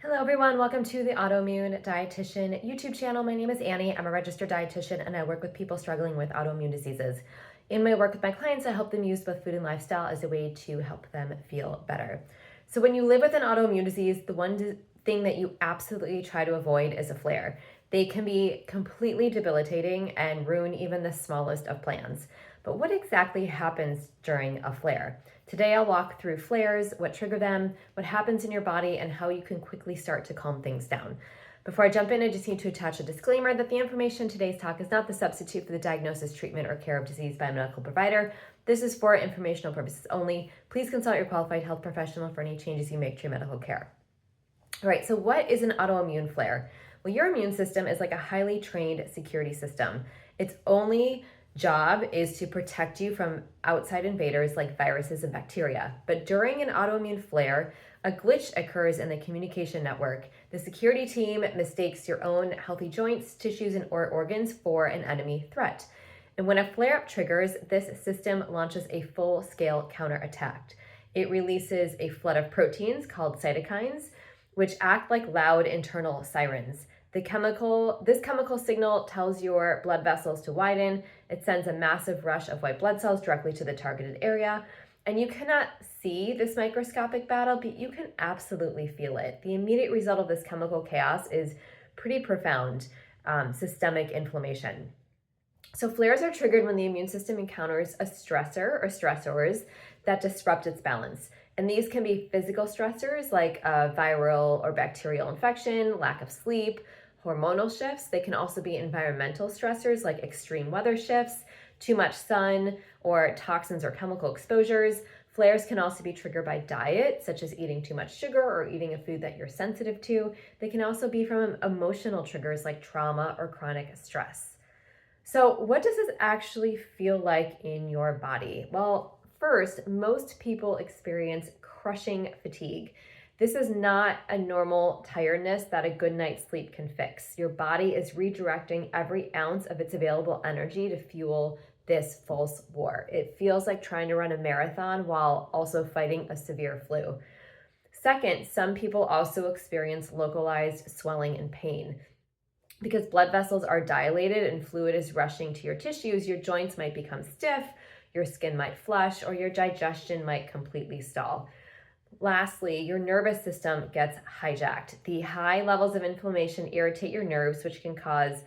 Hello everyone, welcome to the Autoimmune Dietitian YouTube channel. My name is Annie. I'm a registered dietitian and I work with people struggling with autoimmune diseases. In my work with my clients, I help them use both food and lifestyle as a way to help them feel better. So when you live with an autoimmune disease, the one thing that you absolutely try to avoid is a flare. They can be completely debilitating and ruin even the smallest of plans. But what exactly happens during a flare? Today I'll walk through flares, what trigger them, what happens in your body, and how you can quickly start to calm things down. Before I jump in, I just need to attach a disclaimer that the information in today's talk is not the substitute for the diagnosis, treatment, or care of disease by a medical provider. This is for informational purposes only. Please consult your qualified health professional for any changes you make to your medical care. All right, so what is an autoimmune flare? Well, your immune system is like a highly trained security system. Its only job is to protect you from outside invaders like viruses and bacteria. But during an autoimmune flare, a glitch occurs in the communication network. The security team mistakes your own healthy joints, tissues, or organs for an enemy threat. And when a flare-up triggers, this system launches a full-scale counterattack. It releases a flood of proteins called cytokines, which act like loud internal sirens. This chemical signal tells your blood vessels to widen. It sends a massive rush of white blood cells directly to the targeted area. And you cannot see this microscopic battle, but you can absolutely feel it. The immediate result of this chemical chaos is pretty profound systemic inflammation. So flares are triggered when the immune system encounters a stressor or stressors that disrupt its balance. And these can be physical stressors like a viral or bacterial infection, lack of sleep, hormonal shifts. They can also be environmental stressors like extreme weather shifts, too much sun, or toxins or chemical exposures. Flares can also be triggered by diet, such as eating too much sugar or eating a food that you're sensitive to. They can also be from emotional triggers like trauma or chronic stress. So what does this actually feel like in your body? Well, first, most people experience crushing fatigue. This is not a normal tiredness that a good night's sleep can fix. Your body is redirecting every ounce of its available energy to fuel this false war. It feels like trying to run a marathon while also fighting a severe flu. Second, some people also experience localized swelling and pain. Because blood vessels are dilated and fluid is rushing to your tissues, your joints might become stiff, your skin might flush, or your digestion might completely stall. Lastly, your nervous system gets hijacked. The high levels of inflammation irritate your nerves, which can cause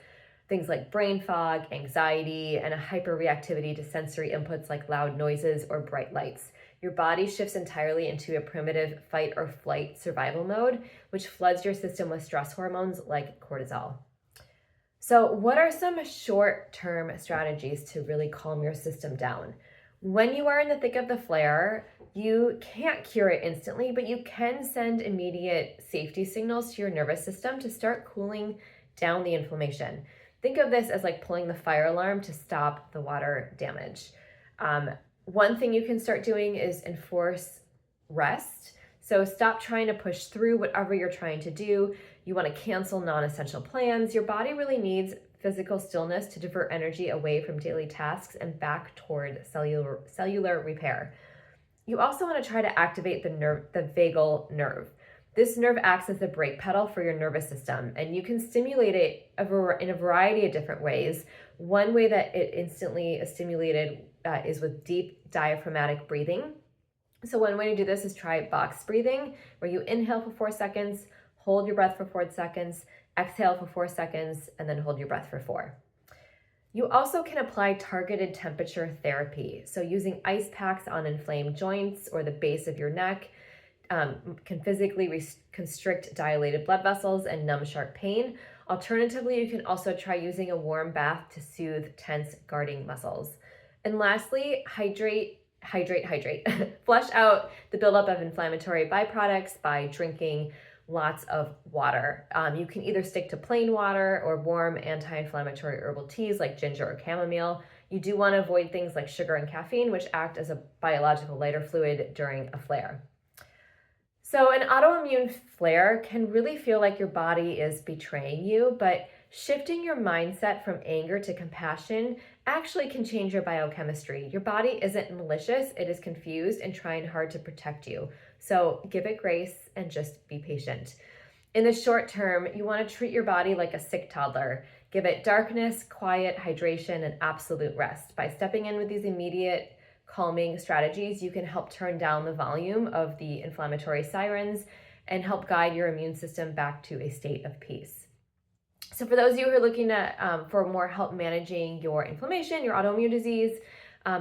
things like brain fog, anxiety, and a hyperreactivity to sensory inputs like loud noises or bright lights. Your body shifts entirely into a primitive fight or flight survival mode, which floods your system with stress hormones like cortisol. So what are some short-term strategies to really calm your system down? When you are in the thick of the flare, you can't cure it instantly, but you can send immediate safety signals to your nervous system to start cooling down the inflammation. Think of this as like pulling the fire alarm to stop the water damage. One thing you can start doing is enforce rest. So stop trying to push through whatever you're trying to do. You want to cancel non-essential plans. Your body really needs physical stillness to divert energy away from daily tasks and back toward cellular repair. You also want to try to activate the vagal nerve. This nerve acts as the brake pedal for your nervous system, and you can stimulate it in a variety of different ways. One way that it instantly is stimulated is with deep diaphragmatic breathing. So one way to do this is try box breathing, where you inhale for 4 seconds, hold your breath for 4 seconds, exhale for 4 seconds, and then hold your breath for 4. You also can apply targeted temperature therapy. So using ice packs on inflamed joints or the base of your neck can physically constrict dilated blood vessels and numb sharp pain. Alternatively, you can also try using a warm bath to soothe tense guarding muscles. And lastly, hydrate. Flush out the buildup of inflammatory byproducts by drinking lots of water. You can either stick to plain water or warm anti-inflammatory herbal teas like ginger or chamomile. You do want to avoid things like sugar and caffeine, which act as a biological lighter fluid during a flare. So an autoimmune flare can really feel like your body is betraying you, but shifting your mindset from anger to compassion actually can change your biochemistry. Your body isn't malicious, it is confused and trying hard to protect you. So give it grace and just be patient. In the short term, you want to treat your body like a sick toddler. Give it darkness, quiet, hydration, and absolute rest. By stepping in with these immediate calming strategies, you can help turn down the volume of the inflammatory sirens and help guide your immune system back to a state of peace. So for those of you who are looking for more help managing your inflammation, your autoimmune disease,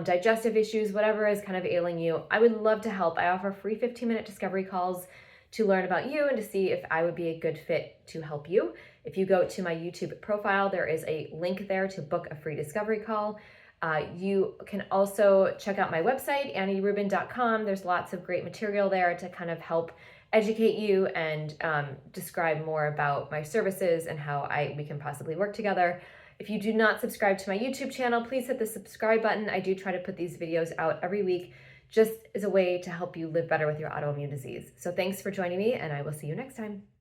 digestive issues, whatever is kind of ailing you, I would love to help. I offer free 15-minute discovery calls to learn about you and to see if I would be a good fit to help you. If you go to my YouTube profile, there is a link there to book a free discovery call. You can also check out my website, annierubin.com. There's lots of great material there to kind of help educate you and describe more about my services and how we can possibly work together. If you do not subscribe to my YouTube channel, please hit the subscribe button. I do try to put these videos out every week just as a way to help you live better with your autoimmune disease. So thanks for joining me, and I will see you next time.